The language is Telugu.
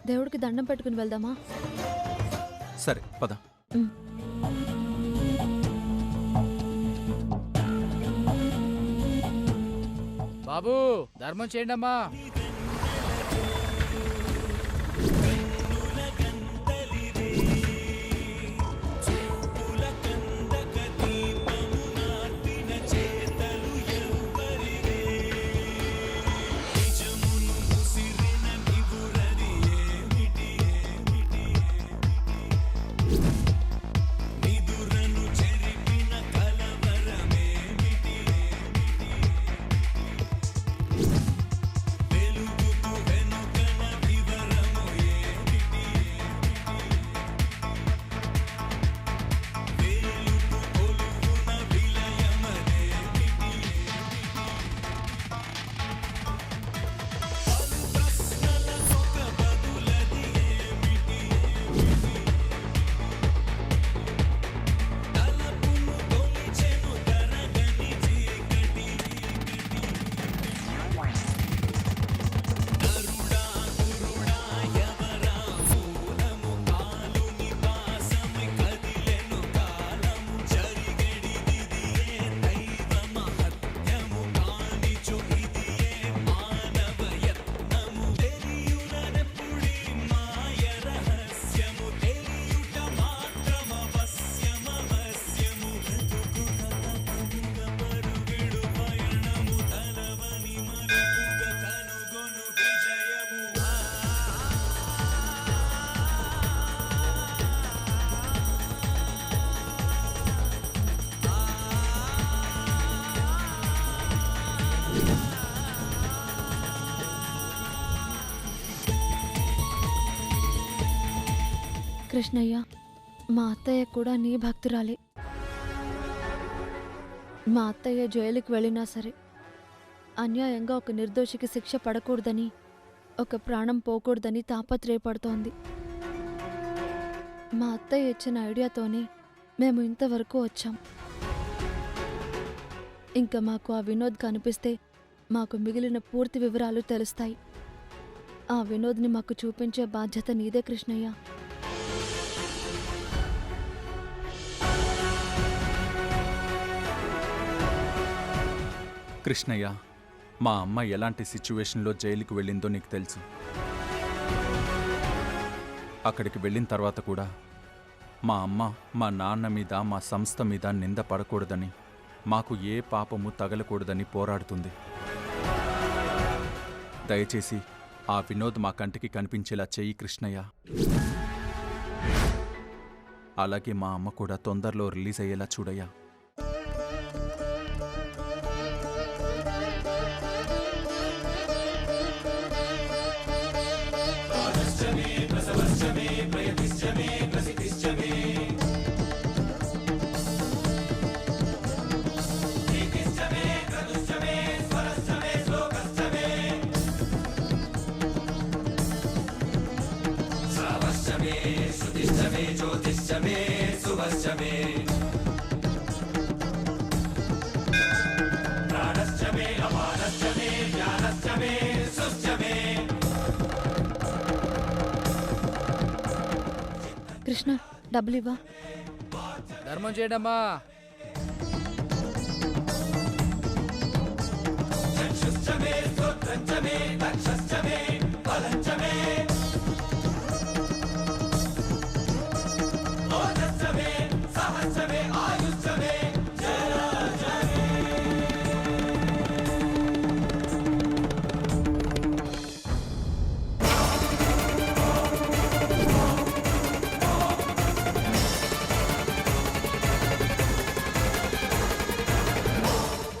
దేవుడికి దండం పెట్టుకుని వెళ్దామా? సరే పద. బాబు ధర్మం చేయండి అమ్మా. కృష్ణయ్య, మా అత్తయ్య కూడా నీ భక్తురాలే. మా అత్తయ్య జైలుకి వెళ్ళినా సరే అన్యాయంగా ఒక నిర్దోషికి శిక్ష పడకూడదని, ఒక ప్రాణం పోకూడదని తాపత్రయపడుతోంది. మా అత్తయ్య ఇచ్చిన ఐడియాతోనే మేము ఇంతవరకు వచ్చాం. ఇంకా మాకు ఆ వినోద్ కనిపిస్తే మాకు మిగిలిన పూర్తి వివరాలు తెలుస్తాయి. ఆ వినోద్ని మాకు చూపించే బాధ్యత నీదే కృష్ణయ్య. కృష్ణయ్య, మా అమ్మ ఎలాంటి సిచ్యువేషన్లో జైలుకి వెళ్ళిందో నీకు తెలుసు. అక్కడికి వెళ్ళిన తర్వాత కూడా మా అమ్మ మా నాన్న మీద, మా సంస్థ మీద నింద పడకూడదని, మాకు ఏ పాపము తగలకూడదని పోరాడుతుంది. దయచేసి ఆ వినోద్ మా కంటికి కనిపించేలా చెయ్యి కృష్ణయ్య. అలాగే మా అమ్మ కూడా తొందరలో రిలీజ్ అయ్యేలా చూడయ్యా. కృష్ణ, డబ్బులు ఇవ్వా. ధర్మం చేయండి అమ్మా. చక్షుశ్చ మే స్తోత్రంచ మే దక్షశ్చ మే